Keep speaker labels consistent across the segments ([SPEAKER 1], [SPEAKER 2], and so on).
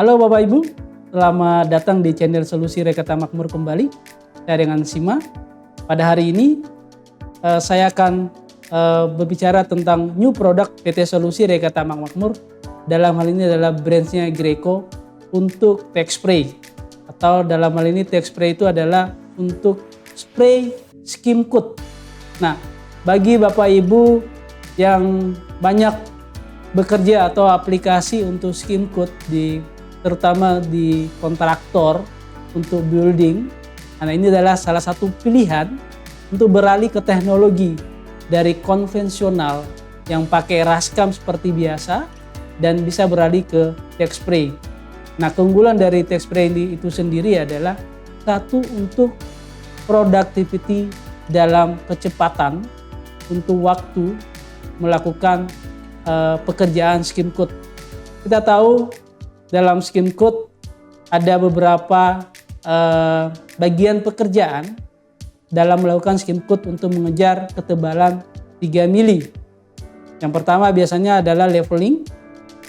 [SPEAKER 1] Halo Bapak Ibu, selamat datang di channel Solusi Rekata Makmur kembali. Saya dengan Sima. Pada hari ini saya akan berbicara tentang new product PT Solusi Rekata Makmur. Dalam hal ini adalah brandsnya Greco untuk tech spray. Atau dalam hal ini tech spray itu adalah untuk spray skim coat. Nah, bagi Bapak Ibu yang banyak bekerja atau aplikasi untuk skim coat terutama di kontraktor untuk building. Nah, ini adalah salah satu pilihan untuk beralih ke teknologi dari konvensional yang pakai raskam seperti biasa dan bisa beralih ke tech spray. Nah, keunggulan dari tech spray itu sendiri adalah satu, untuk productivity dalam kecepatan untuk waktu melakukan pekerjaan skim coat. Kita tahu dalam skim coat ada beberapa bagian pekerjaan dalam melakukan skim coat untuk mengejar ketebalan 3 mili. Yang pertama biasanya adalah leveling,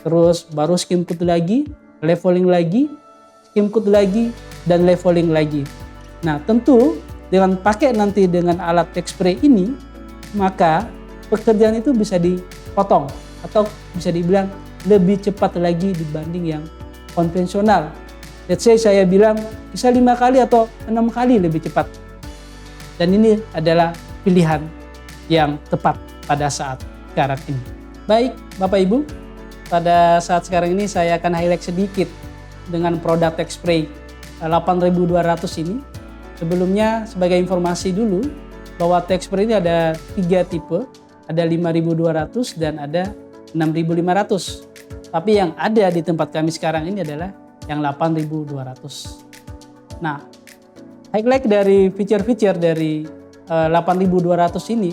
[SPEAKER 1] terus baru skim coat lagi, leveling lagi, skim coat lagi, dan leveling lagi. Nah, tentu dengan pakai nanti dengan alat tech spray ini, maka pekerjaan itu bisa dipotong atau bisa dibilang lebih cepat lagi dibanding yang konvensional. Let's say saya bilang bisa 5 kali atau 6 kali lebih cepat. Dan ini adalah pilihan yang tepat pada saat sekarang ini. Baik, Bapak Ibu, pada saat sekarang ini saya akan highlight sedikit dengan produk tech spray 8200 ini. Sebelumnya sebagai informasi dulu bahwa tech spray ini ada 3 tipe, ada 5200 dan ada 6500. Tapi yang ada di tempat kami sekarang ini adalah yang 8200. Nah, highlight dari feature-feature dari 8200 ini,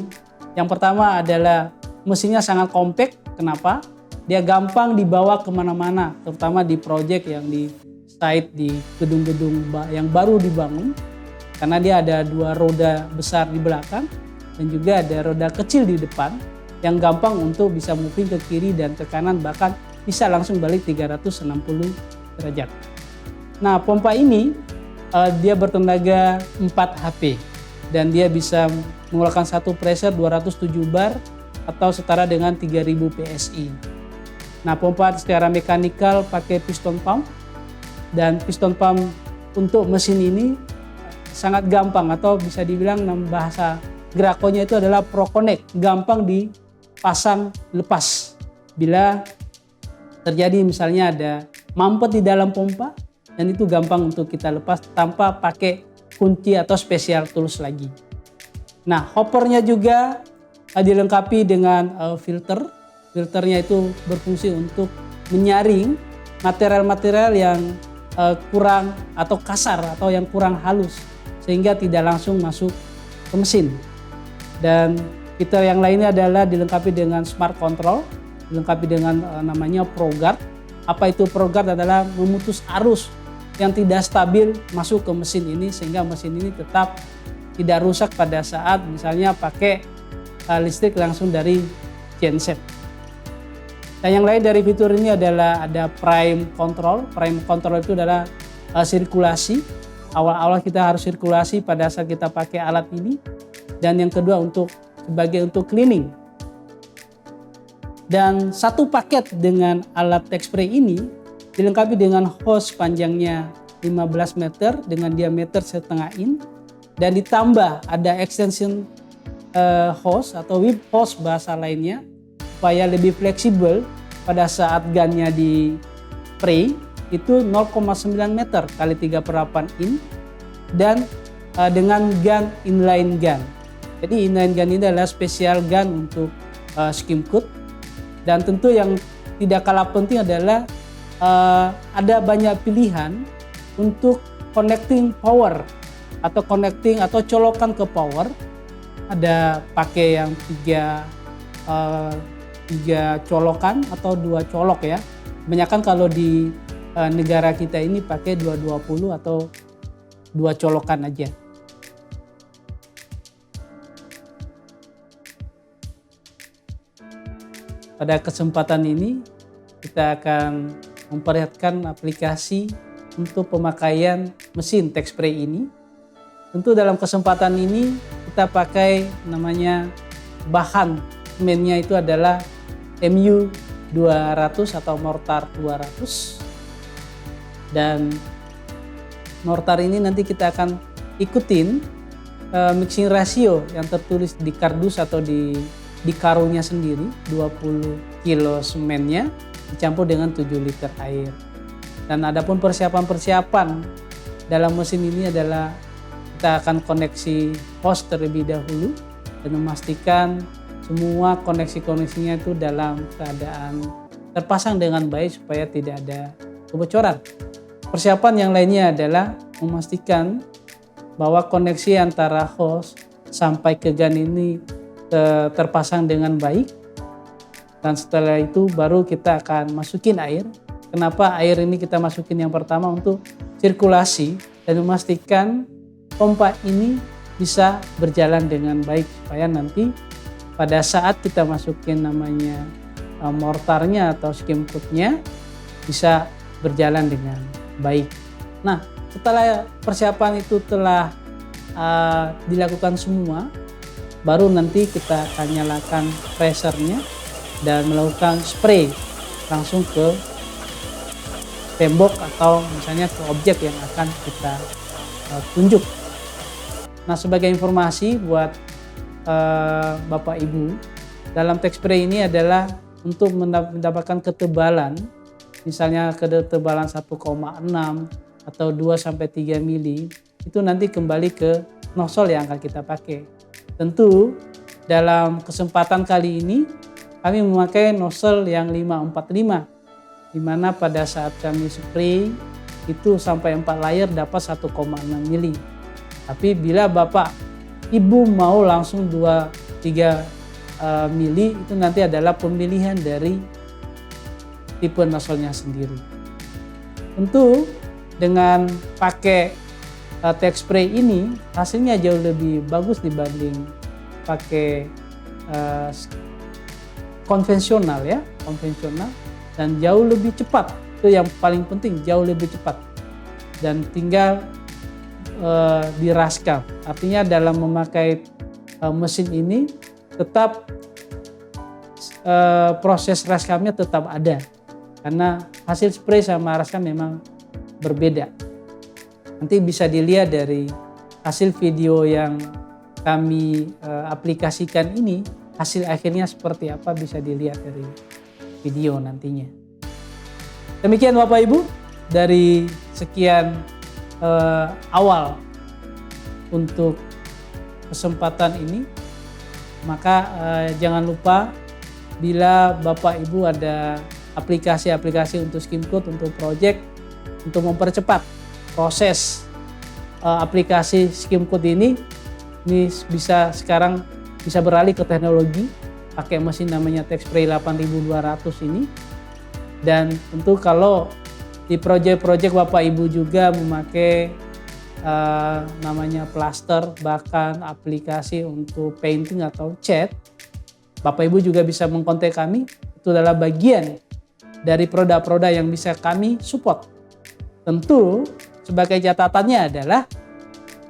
[SPEAKER 1] yang pertama adalah mesinnya sangat compact. Kenapa? Dia gampang dibawa kemana-mana, terutama di project yang di site di gedung-gedung yang baru dibangun. Karena dia ada 2 roda besar di belakang dan juga ada roda kecil di depan yang gampang untuk bisa moving ke kiri dan ke kanan, bahkan bisa langsung balik 360 derajat. Nah, pompa ini dia bertenaga 4 HP dan dia bisa mengeluarkan satu pressure 207 bar atau setara dengan 3000 PSI. Nah, pompa secara mekanikal pakai piston pump, dan piston pump untuk mesin ini sangat gampang, atau bisa dibilang bahasa Greco-nya itu adalah Pro Connect, gampang dipasang lepas. Bila terjadi misalnya ada mampet di dalam pompa, dan itu gampang untuk kita lepas tanpa pakai kunci atau special tools lagi. Nah, hoppernya juga dilengkapi dengan filter. Filternya itu berfungsi untuk menyaring material-material yang kurang atau kasar atau yang kurang halus, sehingga tidak langsung masuk ke mesin. Dan fitur yang lainnya adalah dilengkapi dengan smart control, dilengkapi dengan namanya ProGuard. Apa itu ProGuard? Adalah memutus arus yang tidak stabil masuk ke mesin ini, sehingga mesin ini tetap tidak rusak pada saat misalnya pakai listrik langsung dari genset. Dan yang lain dari fitur ini adalah ada Prime Control. Prime Control itu adalah sirkulasi. Awal-awal kita harus sirkulasi pada saat kita pakai alat ini. Dan yang kedua sebagai untuk cleaning. Dan satu paket dengan alat tech spray ini dilengkapi dengan hose panjangnya 15 meter dengan diameter 1,5 in, dan ditambah ada extension hose atau whip hose bahasa lainnya, supaya lebih fleksibel pada saat gunnya di spray. Itu 0,9 meter kali 3/8 in, dan dengan gun inline gun. Jadi inline gun ini adalah special gun untuk skim coat. Dan tentu yang tidak kalah penting adalah ada banyak pilihan untuk connecting power atau connecting atau colokan ke power. Ada pakai yang 3 colokan atau 2 colok ya. Kebanyakan kalau di negara kita ini pakai 220 atau 2 colokan aja. Pada kesempatan ini kita akan memperlihatkan aplikasi untuk pemakaian mesin Tech Spray ini. Tentu dalam kesempatan ini kita pakai namanya bahan semennya itu adalah MU 200 atau mortar 200. Dan mortar ini nanti kita akan ikutin mixing ratio yang tertulis di kardus atau di karungnya sendiri, 20 kilo semennya dicampur dengan 7 liter air. Dan adapun persiapan-persiapan dalam mesin ini adalah kita akan koneksi hose terlebih dahulu dan memastikan semua koneksi-koneksinya itu dalam keadaan terpasang dengan baik supaya tidak ada kebocoran. Persiapan yang lainnya adalah memastikan bahwa koneksi antara hose sampai ke gun ini terpasang dengan baik. Dan setelah itu baru kita akan masukin air. Kenapa air ini kita masukin yang pertama? Untuk sirkulasi dan memastikan pompa ini bisa berjalan dengan baik supaya nanti pada saat kita masukin namanya mortarnya atau skim coatnya bisa berjalan dengan baik. Nah, setelah persiapan itu telah dilakukan semua, baru nanti kita akan nyalakan pressernya dan melakukan spray langsung ke tembok atau misalnya ke objek yang akan kita tunjuk. Nah, sebagai informasi buat Bapak Ibu, dalam Tech Spray ini adalah untuk mendapatkan ketebalan, misalnya ketebalan 1,6 atau 2-3 mili, itu nanti kembali ke nozzle yang akan kita pakai. Tentu dalam kesempatan kali ini kami memakai nozzle yang 545, di mana pada saat kami spray itu sampai 4 layer dapat 1,6 mili. Tapi bila Bapak Ibu mau langsung 2-3 mili, itu nanti adalah pemilihan dari tipe nozzle-nya sendiri. Tentu dengan pakai Tech Spray ini hasilnya jauh lebih bagus dibanding pakai konvensional ya, dan jauh lebih cepat. Itu yang paling penting, jauh lebih cepat. Dan tinggal di raskap. Artinya dalam memakai mesin ini tetap proses raskapnya tetap ada. Karena hasil spray sama raskap memang berbeda. Nanti bisa dilihat dari hasil video yang kami aplikasikan ini, hasil akhirnya seperti apa bisa dilihat dari video nantinya. Demikian Bapak Ibu, dari sekian awal untuk kesempatan ini, maka jangan lupa bila Bapak Ibu ada aplikasi-aplikasi untuk skim coat, untuk project, untuk mempercepat proses aplikasi skim coat ini bisa sekarang bisa beralih ke teknologi pakai mesin namanya Tech Spray 8200 ini. Dan tentu kalau di proyek-proyek Bapak Ibu juga memakai namanya plaster, bahkan aplikasi untuk painting atau cat, Bapak Ibu juga bisa mengkontak kami. Itu adalah bagian dari produk-produk yang bisa kami support. Tentu sebagai catatannya adalah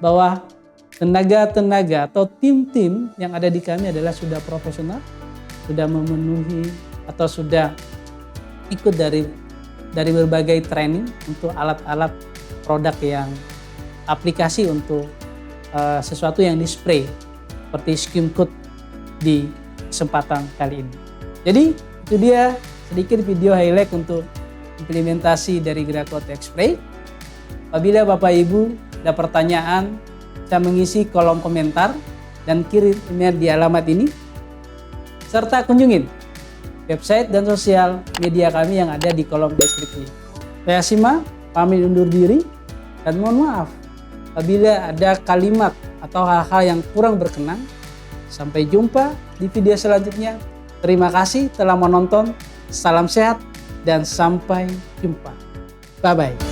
[SPEAKER 1] bahwa tenaga-tenaga atau tim-tim yang ada di kami adalah sudah profesional, sudah memenuhi atau sudah ikut dari berbagai training untuk alat-alat produk yang aplikasi untuk sesuatu yang di-spray seperti skim coat di kesempatan kali ini. Jadi itu dia sedikit video highlight untuk implementasi dari Graco Tech Spray. Apabila Bapak Ibu ada pertanyaan, bisa mengisi kolom komentar dan kirim email di alamat ini, serta kunjungin website dan sosial media kami yang ada di kolom deskripsi. Saya Sima, pamit undur diri, dan mohon maaf apabila ada kalimat atau hal-hal yang kurang berkenan. Sampai jumpa di video selanjutnya. Terima kasih telah menonton. Salam sehat dan sampai jumpa. Bye-bye.